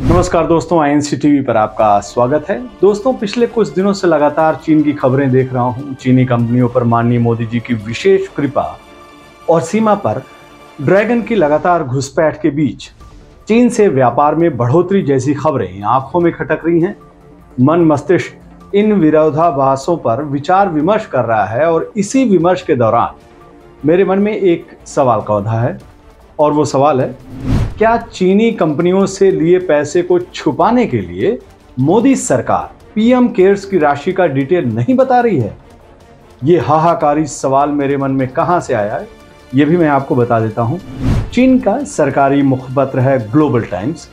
नमस्कार दोस्तों, INC TV पर आपका स्वागत है। दोस्तों, पिछले कुछ दिनों से लगातार चीन की खबरें देख रहा हूं। चीनी कंपनियों पर माननीय मोदी जी की विशेष कृपा और सीमा पर ड्रैगन की लगातार घुसपैठ के बीच चीन से व्यापार में बढ़ोतरी जैसी खबरें आंखों में खटक रही हैं। मन मस्तिष्क इन विरोधाभासों पर विचार विमर्श कर रहा है और इसी विमर्श के दौरान मेरे मन में एक सवाल का उठा है और वो सवाल है, क्या चीनी कंपनियों से लिए पैसे को छुपाने के लिए मोदी सरकार पीएम केयर्स की राशि का डिटेल नहीं बता रही है? ये हाहाकारी सवाल मेरे मन में कहां से आया है, ये भी मैं आपको बता देता हूं। चीन का सरकारी मुखपत्र है ग्लोबल टाइम्स।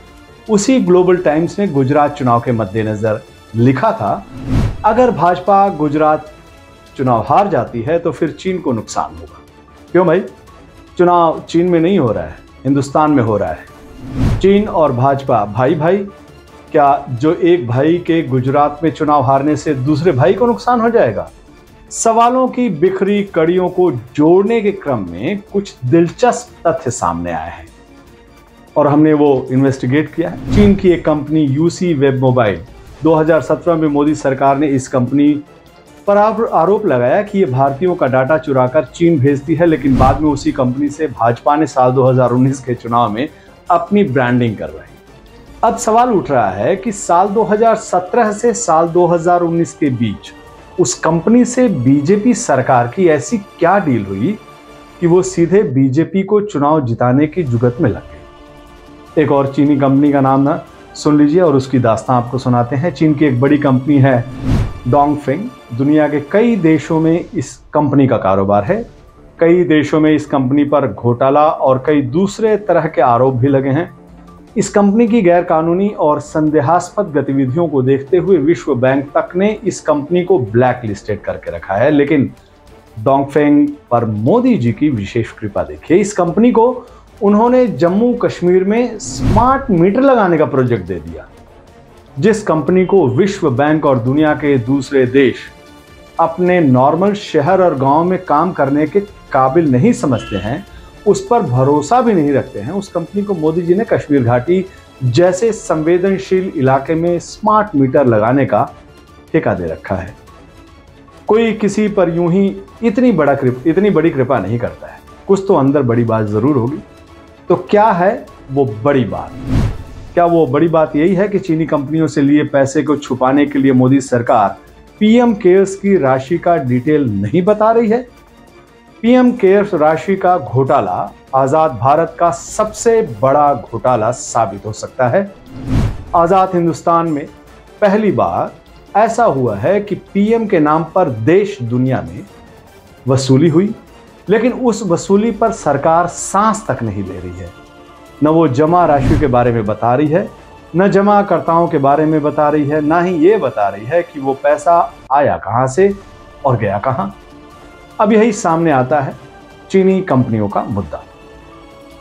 उसी ग्लोबल टाइम्स ने गुजरात चुनाव के मद्देनजर लिखा था, अगर भाजपा गुजरात चुनाव हार जाती है तो फिर चीन को नुकसान होगा। क्यों भाई? चुनाव चीन में नहीं हो रहा है, हिंदुस्तान में हो रहा है। चीन और भाजपा भाई भाई, क्या जो एक भाई के गुजरात में चुनाव हारने से दूसरे भाई को नुकसान हो जाएगा? सवालों की बिखरी कड़ियों को जोड़ने के क्रम में कुछ दिलचस्प तथ्य सामने आए हैं और हमने वो इन्वेस्टिगेट किया है। चीन की एक कंपनी यूसी वेब मोबाइल, 2017 में मोदी सरकार ने इस कंपनी पर आरोप लगाया कि ये भारतीयों का डाटा चुराकर चीन भेजती है, लेकिन बाद में उसी कंपनी से भाजपा ने साल 2019 के चुनाव में अपनी ब्रांडिंग करवाई। अब सवाल उठ रहा है कि साल 2017 से साल 2019 के बीच उस कंपनी से बीजेपी सरकार की ऐसी क्या डील हुई कि वो सीधे बीजेपी को चुनाव जिताने की जुगत में लग गई। एक और चीनी कंपनी का नाम ना सुन लीजिए और उसकी दास्तां आपको सुनाते हैं। चीन की एक बड़ी कंपनी है डोंगफेंग। दुनिया के कई देशों में इस कंपनी का कारोबार है। कई देशों में इस कंपनी पर घोटाला और कई दूसरे तरह के आरोप भी लगे हैं। इस कंपनी की गैरकानूनी और संदेहास्पद गतिविधियों को देखते हुए विश्व बैंक तक ने इस कंपनी को ब्लैक लिस्टेड करके रखा है। लेकिन डोंगफेंग पर मोदी जी की विशेष कृपा देखिए। इस कंपनी को उन्होंने जम्मू कश्मीर में स्मार्ट मीटर लगाने का प्रोजेक्ट दे दिया। जिस कंपनी को विश्व बैंक और दुनिया के दूसरे देश अपने नॉर्मल शहर और गांव में काम करने के काबिल नहीं समझते हैं, उस पर भरोसा भी नहीं रखते हैं, उस कंपनी को मोदी जी ने कश्मीर घाटी जैसे संवेदनशील इलाके में स्मार्ट मीटर लगाने का ठेका दे रखा है। कोई किसी पर यूं ही इतनी बड़ी कृपा नहीं करता है, कुछ तो अंदर बड़ी बात जरूर होगी। तो क्या है वो बड़ी बात? क्या वो बड़ी बात यही है कि चीनी कंपनियों से लिए पैसे को छुपाने के लिए मोदी सरकार पीएम केयर्स की राशि का डिटेल नहीं बता रही है? पीएम केयर्स राशि का घोटाला आजाद भारत का सबसे बड़ा घोटाला साबित हो सकता है। आजाद हिंदुस्तान में पहली बार ऐसा हुआ है कि पीएम के नाम पर देश दुनिया में वसूली हुई, लेकिन उस वसूली पर सरकार सांस तक नहीं ले रही है। न वो जमा राशि के बारे में बता रही है, न जमाकर्ताओं के बारे में बता रही है, ना ही ये बता रही है कि वो पैसा आया कहां से और गया कहां। अब यही सामने आता है चीनी कंपनियों का मुद्दा।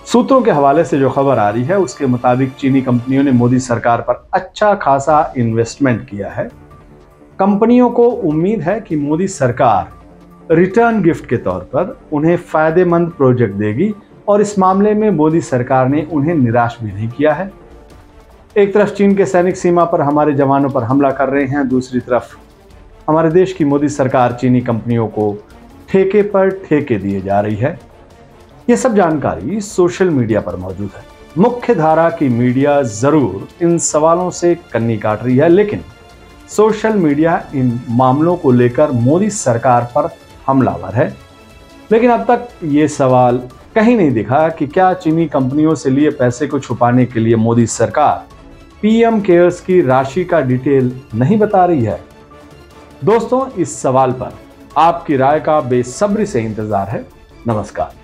सूत्रों के हवाले से जो खबर आ रही है उसके मुताबिक चीनी कंपनियों ने मोदी सरकार पर अच्छा खासा इन्वेस्टमेंट किया है। कंपनियों को उम्मीद है कि मोदी सरकार रिटर्न गिफ्ट के तौर पर उन्हें फायदेमंद प्रोजेक्ट देगी और इस मामले में मोदी सरकार ने उन्हें निराश भी नहीं किया है। एक तरफ चीन के सैनिक सीमा पर हमारे जवानों पर हमला कर रहे हैं, दूसरी तरफ हमारे देश की मोदी सरकार चीनी कंपनियों को ठेके पर ठेके दिए जा रही है। यह सब जानकारी सोशल मीडिया पर मौजूद है। मुख्य धारा की मीडिया जरूर इन सवालों से कन्नी काट रही है, लेकिन सोशल मीडिया इन मामलों को लेकर मोदी सरकार पर हमलावर है। लेकिन अब तक ये सवाल कहीं नहीं दिखा कि क्या चीनी कंपनियों से लिए पैसे को छुपाने के लिए मोदी सरकार पीएम केयर्स की राशि का डिटेल नहीं बता रही है। दोस्तों, इस सवाल पर आपकी राय का बेसब्री से इंतजार है। नमस्कार।